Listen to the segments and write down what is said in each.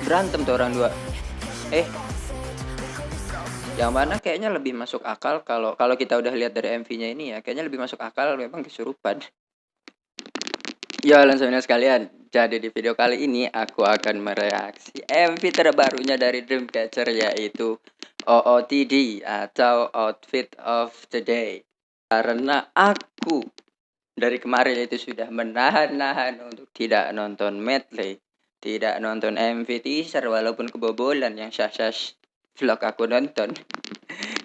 berantem tuh orang dua. Eh, yang mana kayaknya lebih masuk akal kalau kalau kita udah lihat dari MV-nya ini ya, kayaknya lebih masuk akal memang kesurupan. Ya, langsung sekalian. Jadi di video kali ini aku akan mereaksi MV terbarunya dari Dreamcatcher yaitu OOTD atau Outfit of the Day. Karena aku dari kemarin itu sudah menahan-nahan untuk tidak nonton medley, tidak nonton MV teaser walaupun kebobolan yang syah-syah vlog aku nonton.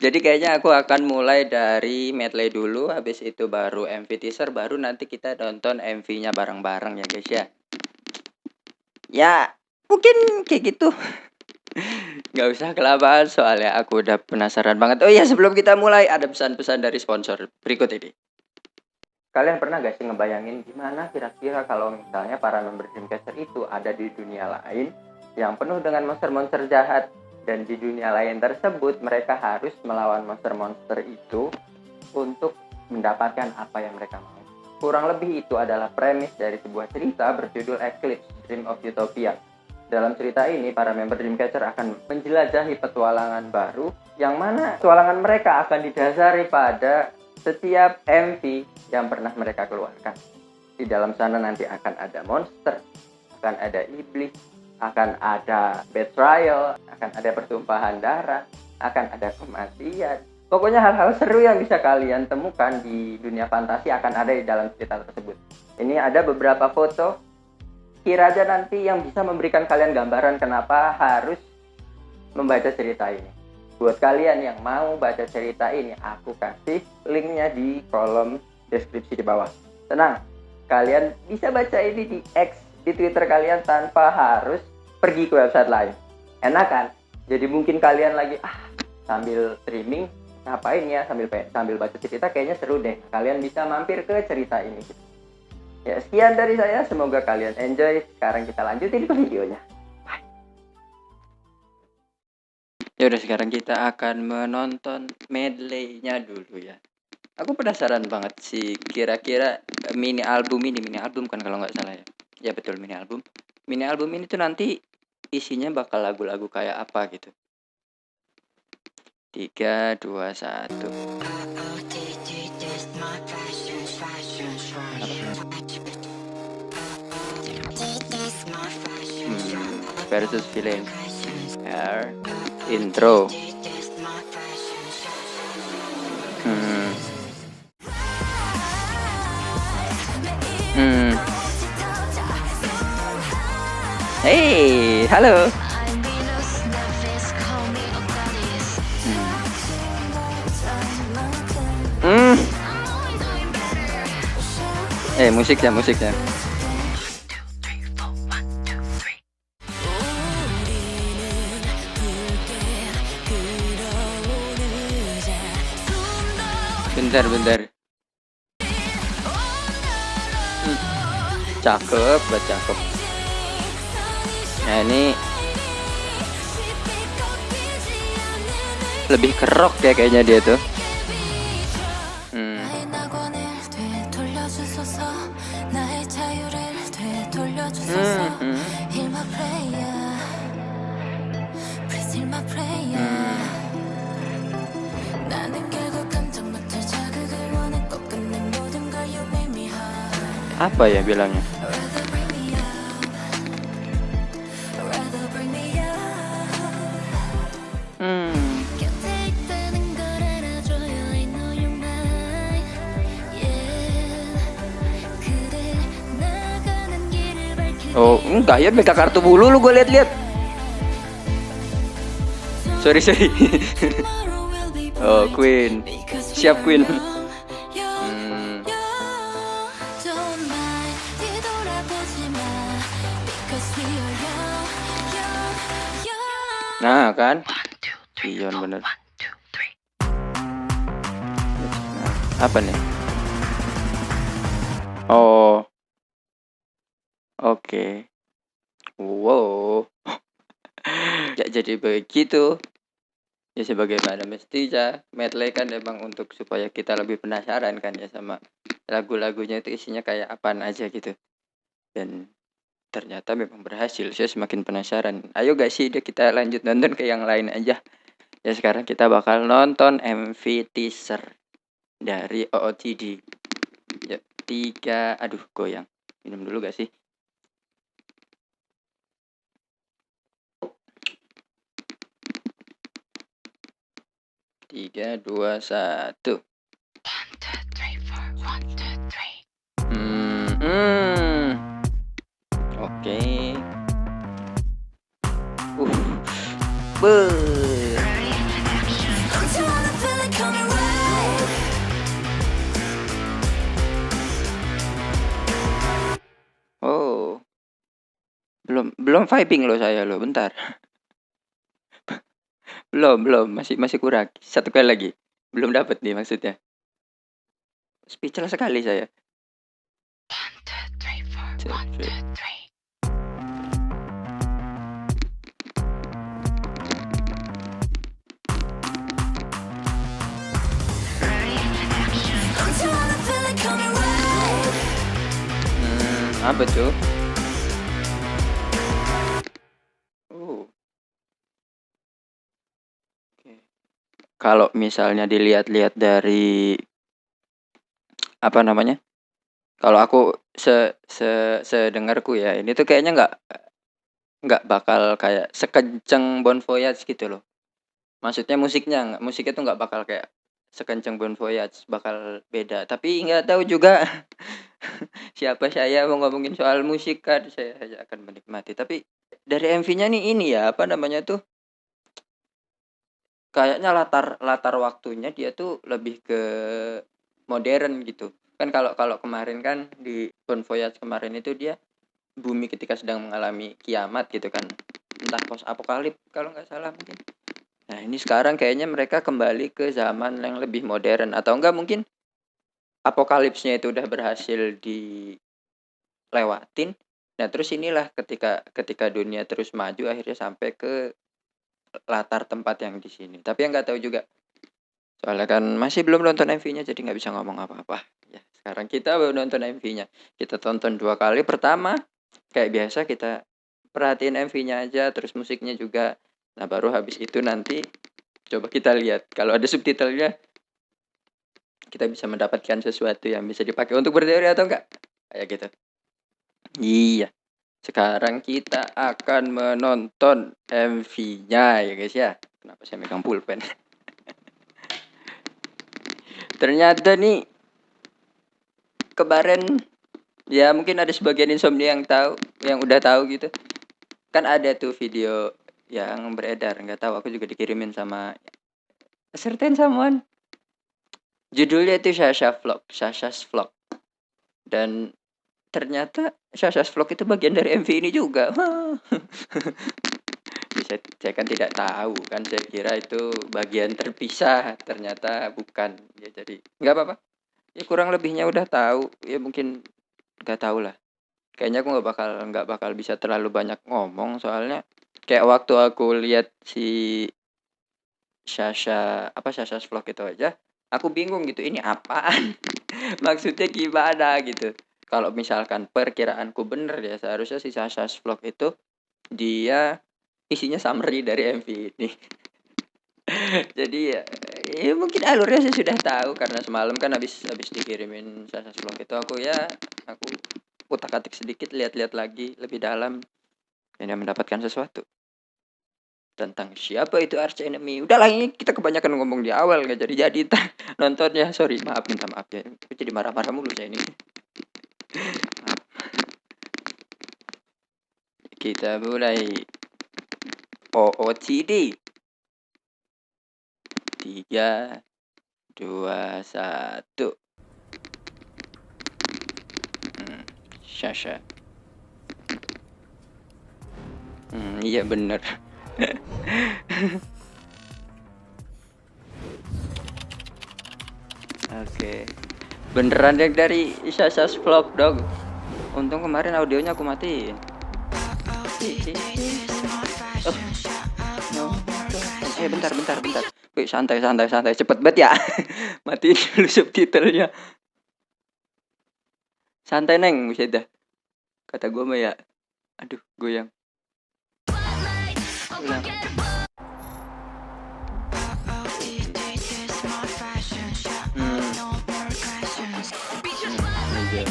Jadi kayaknya aku akan mulai dari medley dulu, habis itu baru MV teaser, baru nanti kita nonton MV-nya bareng-bareng ya guys ya. Ya, mungkin kayak gitu. Gak usah kelamaan soalnya aku udah penasaran banget. Oh iya, sebelum kita mulai ada pesan-pesan dari sponsor berikut ini. Kalian pernah gak sih ngebayangin gimana kira-kira kalau misalnya para member Dreamcatcher itu ada di dunia lain yang penuh dengan monster-monster jahat, dan di dunia lain tersebut mereka harus melawan monster-monster itu untuk mendapatkan apa yang mereka mau. Kurang lebih itu adalah premis dari sebuah cerita berjudul Eclipse: Dream of Utopia. Dalam cerita ini, para member Dreamcatcher akan menjelajahi petualangan baru yang mana petualangan mereka akan didasari pada setiap MV yang pernah mereka keluarkan. Di dalam sana nanti akan ada monster, akan ada iblis, akan ada betrayal, akan ada pertumpahan darah, akan ada kematian. Pokoknya hal-hal seru yang bisa kalian temukan di dunia fantasi akan ada di dalam cerita tersebut. Ini ada beberapa foto, kira aja nanti yang bisa memberikan kalian gambaran kenapa harus membaca cerita ini. Buat kalian yang mau baca cerita ini, aku kasih linknya di kolom deskripsi di bawah. Tenang, kalian bisa baca ini di X, di Twitter kalian tanpa harus pergi ke website lain. Enak kan? Jadi mungkin kalian lagi sambil streaming, ngapain ya, sambil baca cerita, kayaknya seru deh. Kalian bisa mampir ke cerita ini. Ya, sekian dari saya, semoga kalian enjoy. Sekarang kita lanjutin ke videonya. Bye. Ya udah, sekarang kita akan menonton medley-nya dulu ya. Aku penasaran banget sih, kira-kira mini album kan kalau nggak salah ya. Ya betul, mini album. Mini album ini tuh nanti isinya bakal lagu-lagu kayak apa gitu. 3, 2, 1. Versus villain. Air. Intro. Hey, halo. Musiknya. Bentar. Cakep. Nah ini lebih kerok ya kayaknya dia tuh. Apa ya bilangnya? Oh enggak ya, megang kartu bulu lu, gue lihat. Sorry. Oh Queen, siap Queen. Nah kan, Pion bener. Apa nih? Oh, oke. Wow. Ya jadi begitu. Ya sebagaimana mestinya, medley kan emang untuk supaya kita lebih penasaran kan ya sama lagu-lagunya itu isinya kayak apaan aja gitu. Dan ternyata memang berhasil. Saya semakin penasaran. Ayo gak sih kita lanjut nonton ke yang lain aja. Ya sekarang kita bakal nonton MV teaser dari OOTD. Ya, 3, aduh goyang. Minum dulu gak sih? Tiga, dua, satu. Oke. Ber. Oh. Belum vibing loh saya loh, bentar. Belum, masih kurang. Satu kali lagi. Belum dapat nih maksudnya. Speechless sekali saya. 1, 2, 3. Apa tuh? Kalau misalnya dilihat-lihat dari apa namanya? Kalau aku sedengarku ya, ini tuh kayaknya nggak bakal kayak sekenceng Bon Voyage gitu loh. Maksudnya musiknya tuh nggak bakal kayak sekenceng Bon Voyage, bakal beda. Tapi nggak tahu juga siapa saya mau ngomongin soal musik kan, saya hanya akan menikmati. Tapi dari MV-nya nih ini ya, apa namanya tuh? Kayaknya latar waktunya dia tuh lebih ke modern gitu. Kan kalau kalau kemarin kan di Bon Voyage kemarin itu dia bumi ketika sedang mengalami kiamat gitu kan. Entah post apokalip kalau nggak salah mungkin. Nah, ini sekarang kayaknya mereka kembali ke zaman yang lebih modern atau enggak mungkin apokalipsnya itu udah berhasil dilewatin. Nah, terus inilah ketika dunia terus maju akhirnya sampai ke latar tempat yang di sini. Tapi yang nggak tahu juga. Soalnya kan masih belum nonton MV-nya jadi nggak bisa ngomong apa-apa. Ya, sekarang kita baru nonton MV-nya. Kita tonton 2 kali. Pertama, kayak biasa kita perhatiin MV-nya aja, terus musiknya juga. Nah, baru habis itu nanti coba kita lihat. Kalau ada subtitlenya, kita bisa mendapatkan sesuatu yang bisa dipakai untuk berteori atau enggak. Kayak gitu. Iya. Sekarang kita akan menonton MV-nya ya guys ya. Kenapa saya megang pulpen? Ternyata nih kemarin ya mungkin ada sebagian insomnia yang udah tahu gitu. Kan ada tuh video yang beredar, nggak tahu aku juga dikirimin sama a certain someone. Judulnya itu Sasha's Vlog. Dan ternyata Sasha's Vlog itu bagian dari MV ini juga. saya kan tidak tahu kan, saya kira itu bagian terpisah, ternyata bukan. Ya jadi nggak apa-apa. Ya kurang lebihnya udah tahu, ya mungkin nggak tahu lah. Kayaknya aku nggak bakal bisa terlalu banyak ngomong soalnya kayak waktu aku lihat si Sasha's Vlog itu aja, aku bingung gitu ini apaan? Maksudnya gimana gitu. Kalau misalkan perkiraanku bener ya seharusnya si Sasha's Vlog itu dia isinya summary dari MV ini. Jadi ya mungkin alurnya saya sudah tahu karena semalam kan habis dikirimin Sasha's Vlog itu aku utak-atik sedikit, lihat-lihat lagi lebih dalam dan mendapatkan sesuatu tentang siapa itu arch enemy. Udahlah ini kita kebanyakan ngomong di awal nggak jadi nontonnya. Sorry, minta maaf ya. Aku jadi marah-marah mulu saya ini. Kita mulai OOTD. 3, 2, 1. Sasha. Iya bener. Oke. Beneran dari Sasha's Vlog dong. Untung kemarin audionya aku matiin. Bentar. Wih, santai. Cepet banget ya. Matiin dulu subtitlenya. Santai neng, bisa dah. Kata gue mah ya. Aduh, goyang. Ulang. Iya.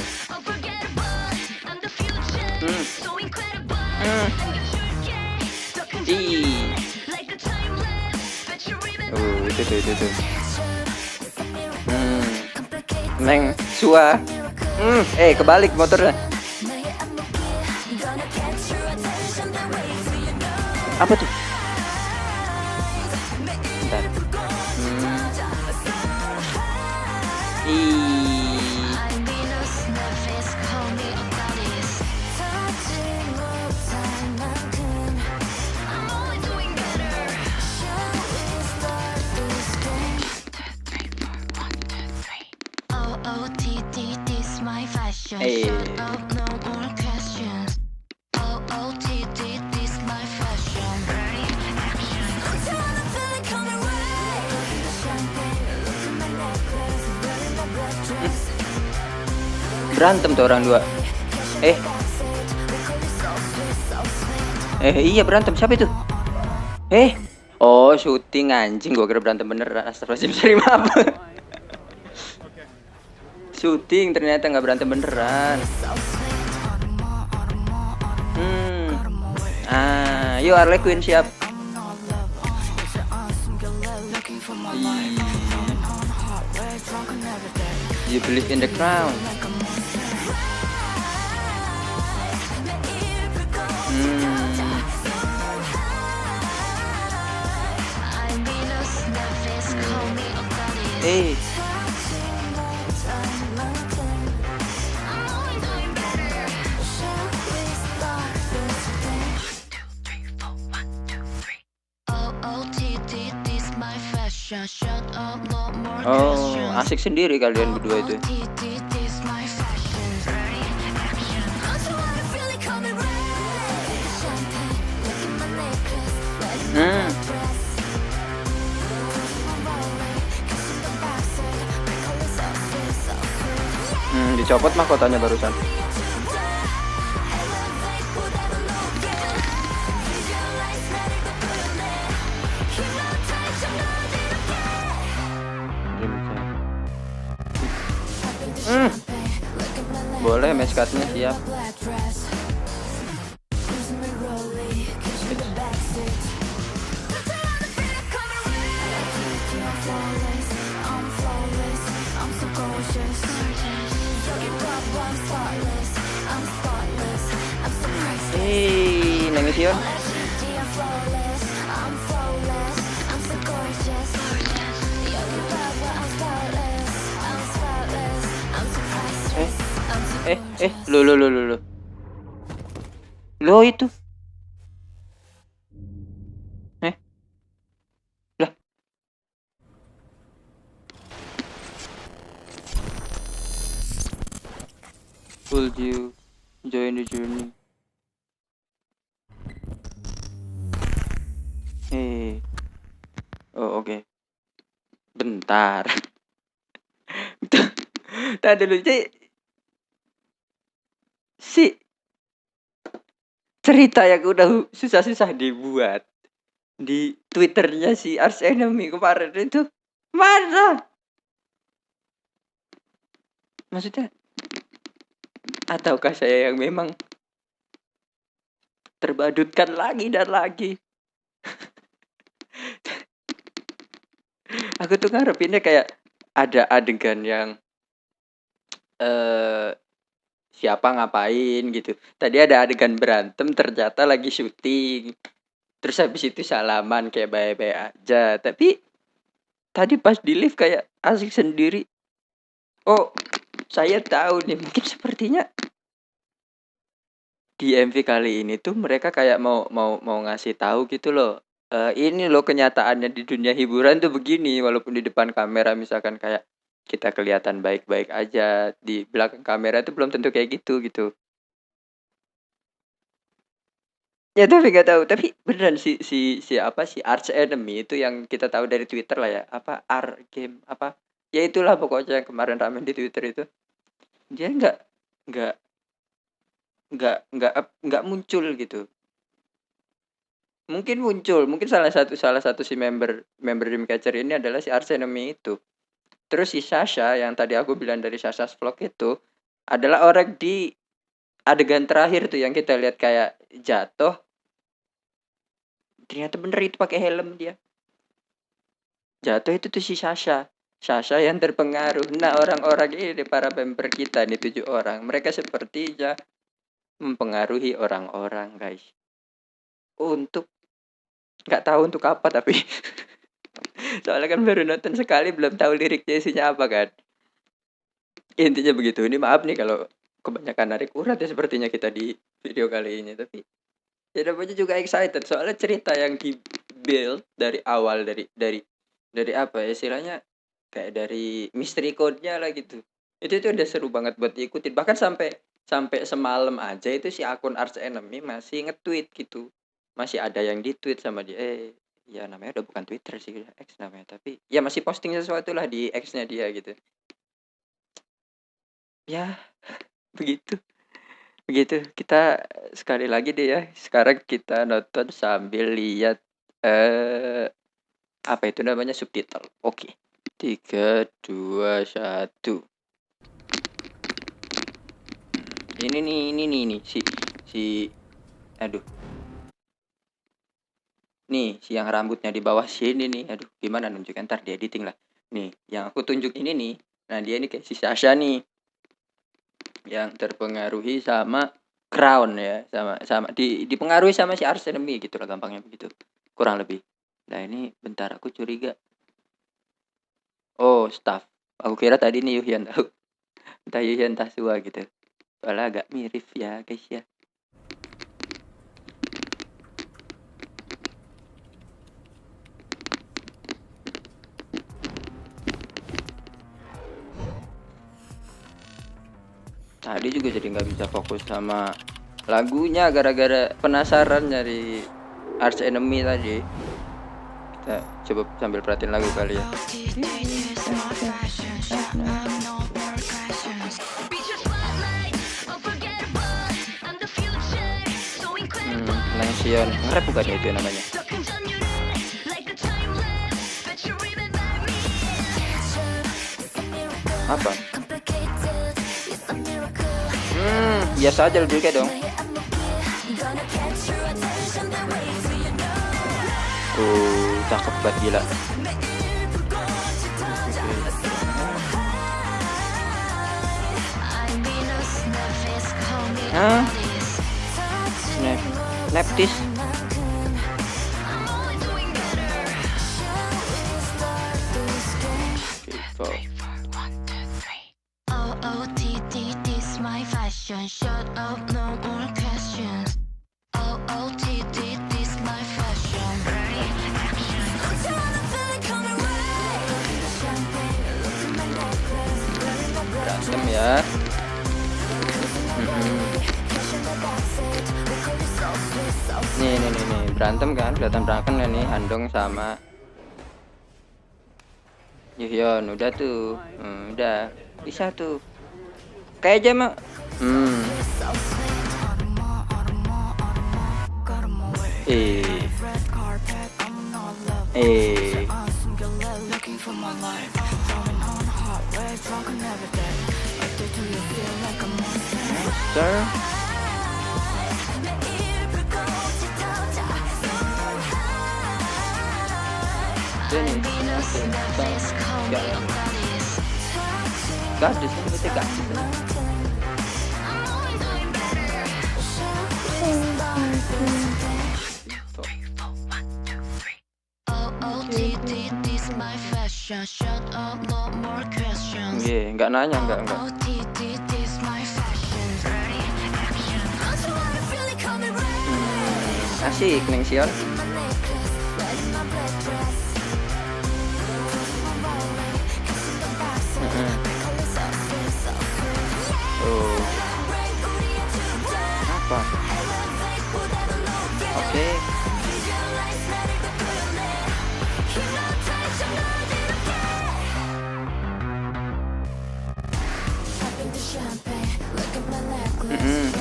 Ih. Itu tuh. Neng Sua. Kebalik motornya. Apa tuh? Bentar. Berantem tuh orang dua. Iya berantem. Siapa itu? Oh syuting anjing. Gua kira berantem beneran. Astagfirullahaladzim. Sorry maaf. Syuting ternyata nggak berantem beneran. Yuk Harley Quinn siap. You believe in the crown. Oh, asik sendiri kalian berdua itu. Dicopot mahkotanya barusan. Boleh meskatnya siap. Neng Sion. Lo itu. Lah. Will you join the journey? Oh oke. Bentar. Tadi dulu si cerita yang udah susah-susah dibuat di Twitternya si Arch Enemy kemarin itu mana? Maksudnya ataukah saya yang memang terbadutkan lagi dan lagi? Aku tuh ngarepinnya kayak ada adegan yang siapa ngapain gitu. Tadi ada adegan berantem ternyata lagi syuting. Terus habis itu salaman kayak baik-baik aja. Tapi tadi pas di lift kayak asik sendiri. Oh, saya tahu nih, mungkin sepertinya di MV kali ini tuh mereka kayak mau ngasih tahu gitu loh. Ini loh kenyataannya di dunia hiburan tuh begini, walaupun di depan kamera misalkan kayak kita kelihatan baik-baik aja, di belakang kamera itu belum tentu kayak gitu. Ya tapi nggak tahu, tapi beneran si Arch Enemy itu yang kita tahu dari Twitter lah ya, apa Game apa, ya itulah pokoknya yang kemarin ramen di Twitter itu. Dia nggak nggak muncul gitu. Mungkin salah satu si member member Dreamcatcher ini adalah si Arch Enemy itu. Terus si Sasha yang tadi aku bilang dari Sasha's Vlog itu adalah orang di adegan terakhir tuh yang kita lihat kayak jatuh. Ternyata bener itu pakai helm dia. Jatuh itu tuh si Sasha. Sasha yang terpengaruh. Nah, orang-orang ini para member kita nih 7 orang, mereka sepertinya mempengaruhi orang-orang, guys. Untuk nggak tahu untuk apa tapi soalnya kan baru nonton sekali belum tahu liriknya isinya apa kan. Intinya begitu. Ini maaf nih kalau kebanyakan narik urat ya sepertinya kita di video kali ini, tapi ya namanya juga excited soalnya cerita yang di build dari awal dari apa ya istilahnya kayak dari mystery code-nya lah gitu. Itu udah seru banget buat diikutin. Bahkan sampai sampai semalam aja itu si akun Arch Enemy masih nge-tweet gitu. Masih ada yang di-tweet sama dia. Ya namanya udah bukan Twitter sih, X namanya. Tapi ya masih posting sesuatu lah di X-nya dia gitu. Ya, begitu. Begitu. Kita sekali lagi deh ya. Sekarang kita nonton sambil lihat apa itu namanya subtitle. Oke. 3 2 1. Ini nih si aduh. Nih, si yang rambutnya di bawah sini nih. Aduh, gimana nunjuknya ntar di editing lah. Nih, yang aku tunjuk ini nih. Nah, dia ini kayak si Sasha nih. Yang terpengaruhi sama Crown ya, sama dipengaruhi sama si Arch Enemy gitu lah gampangnya begitu. Kurang lebih. Nah, ini bentar aku curiga. Oh, staff. Aku kira tadi nih Yuhyun tahu. Entah Yuhyun entah Sua gitu. Soalnya agak mirip ya, guys ya. Tadi juga jadi nggak bisa fokus sama lagunya gara-gara penasaran nyari Arch Enemy tadi. Kita coba sambil perhatiin lagu kali ya. Langsion, nge-rap bukan itu namanya. Apa? Biasa aja dulu kayak dong. Cakep banget gila. Neptis. Shut up, no more questions. OOTD, this my fashion. Ready, action. Berantem ya. Nih berantem kan, kelihatan berantem ya nih Handong sama Yuhyun. Udah tuh, udah bisa tuh. Kayak aja mah. Gadis ini berarti gadis. Nggak nanya, nggak. Asik, Neng Sion. Apa? Oke.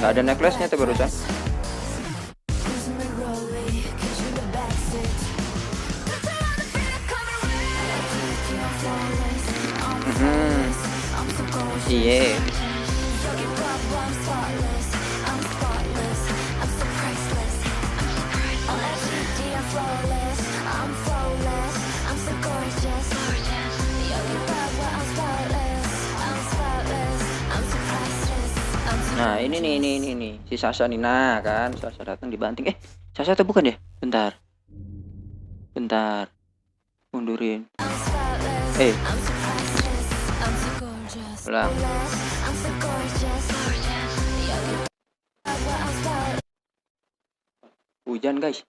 Nggak ada necklace-nya tuh barusan. Iya. Nah, ini nih si Sasha nih. Nah, kan Sasha datang dibanting. Sasha tuh bukan ya? Bentar. Mundurin. Ulang. Hujan, guys.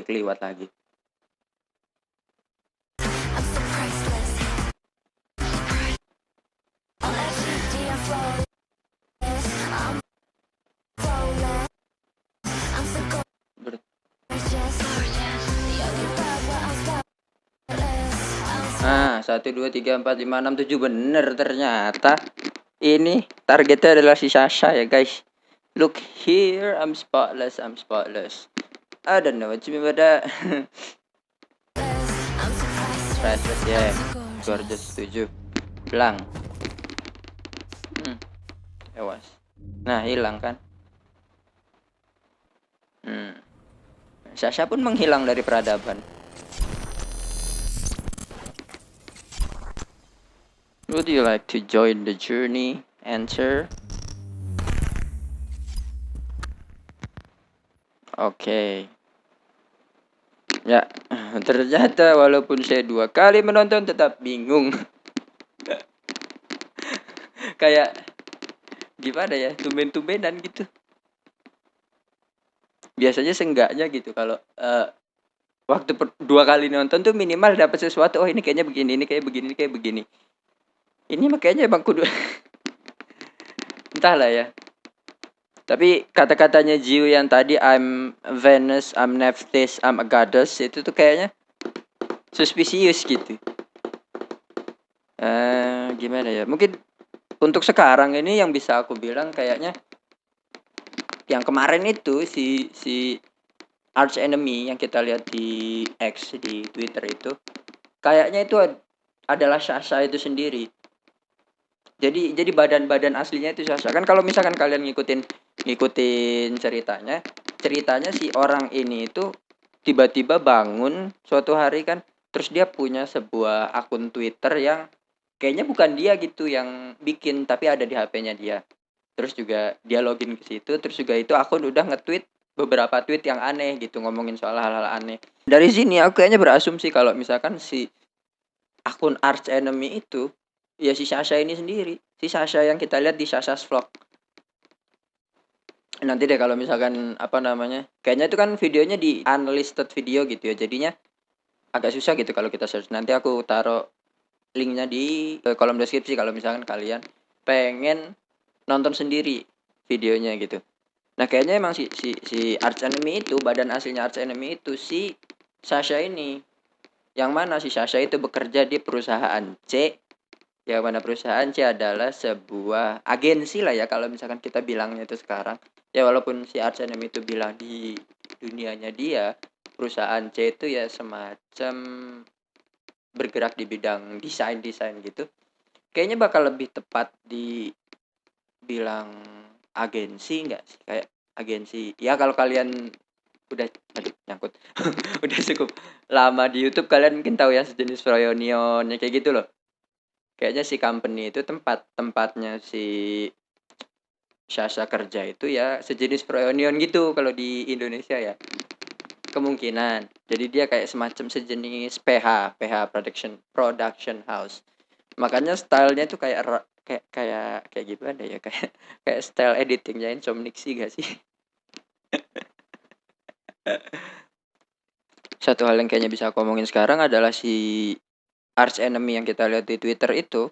Keliwat lagi. Nah, 1, 2, 3, 4, 5, 6, 7 bener ternyata. Ini targetnya adalah si Sasha ya guys. Look here, I'm spotless. I don't know what you mean by that. Priceless ya. Gorgeous, setuju. Belang. Ewas. Nah, hilang kan. Sasha pun menghilang dari peradaban. Would you like to join the journey? Answer. Oke. Ya, ternyata walaupun saya 2 kali menonton tetap bingung. Kayak gimana ya, tumben-tumbenan gitu. Biasanya seenggaknya gitu kalau waktu 2 kali nonton tuh minimal dapat sesuatu. Oh, ini kayaknya begini, ini kayak begini, ini kayak begini. Ini makanya emang kudu entahlah ya. Tapi kata-katanya Jiu yang tadi I'm Venus, I'm Nephthys, I'm a goddess itu tuh kayaknya suspicious gitu. Gimana ya? Mungkin untuk sekarang ini yang bisa aku bilang kayaknya yang kemarin itu si Arch Enemy yang kita lihat di X di Twitter itu kayaknya itu adalah Sasha itu sendiri. Jadi badan aslinya itu Sasha. Kan kalau misalkan kalian ngikutin ceritanya si orang ini itu tiba-tiba bangun suatu hari kan, terus dia punya sebuah akun Twitter yang kayaknya bukan dia gitu yang bikin, tapi ada di HP-nya dia. Terus juga dia login ke situ, terus juga itu akun udah nge-tweet beberapa tweet yang aneh gitu, ngomongin soal hal-hal aneh. Dari sini aku kayaknya berasumsi kalau misalkan si akun Arch Enemy itu ya si Sasha ini sendiri. Si Sasha yang kita lihat di Sasha's Vlog. Nanti deh kalau misalkan apa namanya, kayaknya itu kan videonya di unlisted video gitu ya, jadinya agak susah gitu kalau kita search. Nanti aku taruh linknya di kolom deskripsi kalau misalkan kalian pengen nonton sendiri videonya gitu. Nah kayaknya emang si Arch Enemy itu, badan aslinya Arch Enemy itu si Sasha ini. Yang mana si Sasha itu bekerja di perusahaan C. Yang mana perusahaan C adalah sebuah agensi lah ya kalau misalkan kita bilangnya itu sekarang. Ya walaupun si Arch Enemy itu bilang di dunianya dia, perusahaan C itu ya semacam bergerak di bidang desain gitu. Kayaknya bakal lebih tepat dibilang agensi enggak sih? Kayak agensi. Ya kalau kalian udah nyangkut. Udah cukup lama di YouTube kalian mungkin tahu ya sejenis Froyonion ya kayak gitu loh. Kayaknya si company itu tempatnya si Sasha kerja itu ya sejenis Froyonion gitu kalau di Indonesia ya. Kemungkinan. Jadi dia kayak semacam sejenis PH production house. Makanya stylenya tuh kayak gimana ya, kayak style editingnya Insomniac sih gak sih? Satu hal yang kayaknya bisa aku omongin sekarang adalah si Arch Enemy yang kita lihat di Twitter itu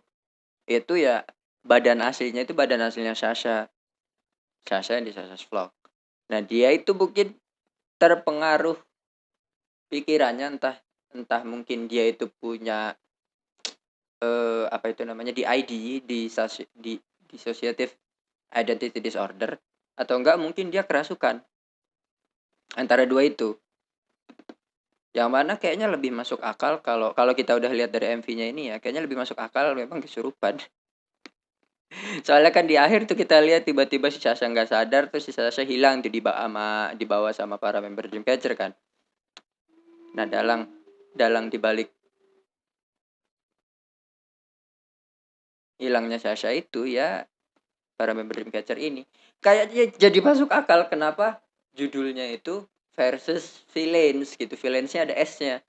ya badan aslinya Sasha yang di Sasha's Vlog. Nah dia itu mungkin terpengaruh pikirannya, entah mungkin dia itu punya apa itu namanya, di ID, di dissociative identity disorder, atau enggak mungkin dia kerasukan. Antara dua itu. Yang mana kayaknya lebih masuk akal kalau kalau kita udah lihat dari MV-nya ini ya, kayaknya lebih masuk akal memang kesurupan. Soalnya kan di akhir tuh kita lihat tiba-tiba si Sasha nggak sadar, terus si Sasha hilang tuh dibawa sama para member Dreamcatcher kan. Nah, dalang dibalik hilangnya Sasha itu ya para member Dreamcatcher ini. Kayaknya jadi masuk akal kenapa judulnya itu versus villains gitu. Villainsnya ada S-nya.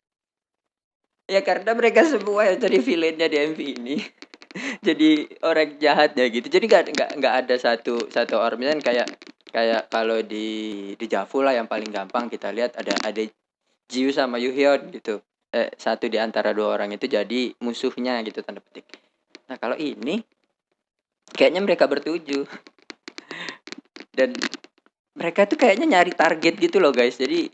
Ya karena mereka semua yang jadi villainnya di MV ini jadi orang jahat ya gitu. Jadi nggak ada satu orang, misalnya kayak kayak kalau di Javu lah yang paling gampang kita lihat ada Jiu sama Yuhyun gitu. Satu di antara dua orang itu jadi musuhnya gitu, tanda petik. Nah kalau ini kayaknya mereka bertujuh dan mereka tuh kayaknya nyari target gitu loh guys. Jadi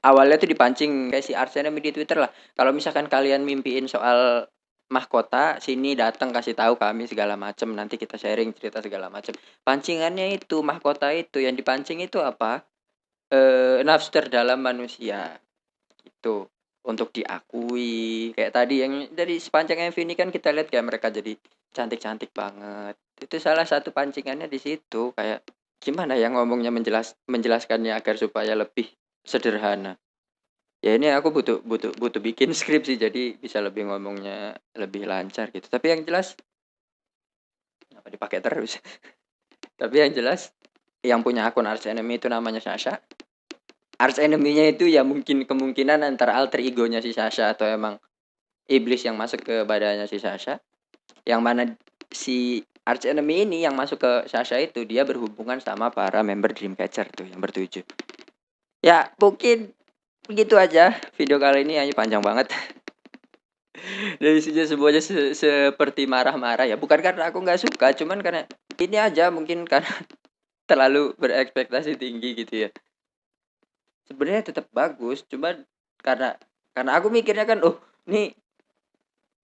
awalnya tuh dipancing kayak si Arsene di Twitter lah. Kalau misalkan kalian mimpiin soal mahkota, sini datang kasih tahu kami segala macam, nanti kita sharing cerita segala macam. Pancingannya itu mahkota itu yang dipancing itu apa? Nafsu terdalam manusia. Itu untuk diakui. Kayak tadi yang dari sepanjang MV ini kan kita lihat kayak mereka jadi cantik-cantik banget. Itu salah satu pancingannya di situ. Kayak gimana ya ngomongnya, menjelaskannya agar supaya lebih sederhana. Ya ini aku butuh butuh butuh bikin skrip sih, jadi bisa lebih ngomongnya lebih lancar gitu. Tapi yang jelas apa dipakai terus. Tapi yang jelas yang punya akun Arch Enemy itu namanya Sasha. Arch Enemy-nya itu ya mungkin kemungkinan antara alter egonya si Sasha atau emang iblis yang masuk ke badannya si Sasha. Yang mana si Arch Enemy ini yang masuk ke Sasha itu dia berhubungan sama para member Dreamcatcher tuh yang bertujuh. Ya mungkin begitu aja video kali ini, hanya panjang banget. Dari sini semuanya seperti marah-marah ya. Bukan karena aku nggak suka, cuman karena ini aja mungkin karena terlalu berekspektasi tinggi gitu ya. Sebenarnya tetap bagus, cuman karena aku mikirnya kan, oh nih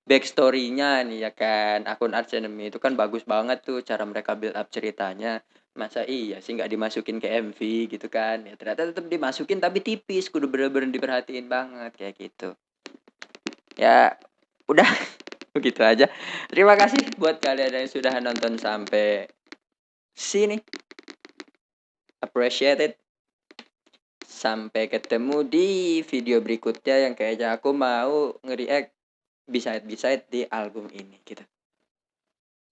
backstory-nya nih ya kan, akun Arch Enemy itu kan bagus banget tuh cara mereka build up ceritanya. Masa iya sih nggak dimasukin ke MV gitu kan? Ya ternyata tetap dimasukin tapi tipis, kudu bener-bener diperhatiin banget kayak gitu. Ya udah begitu aja. Terima kasih buat kalian yang sudah nonton sampai sini. Appreciate it. Sampai ketemu di video berikutnya yang kayaknya aku mau nge-react beside di album ini gitu.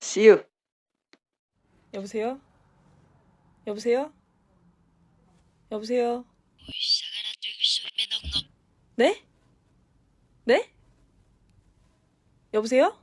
See you. 여보세요? 여보세요? 여보세요? 네? 네? 여보세요?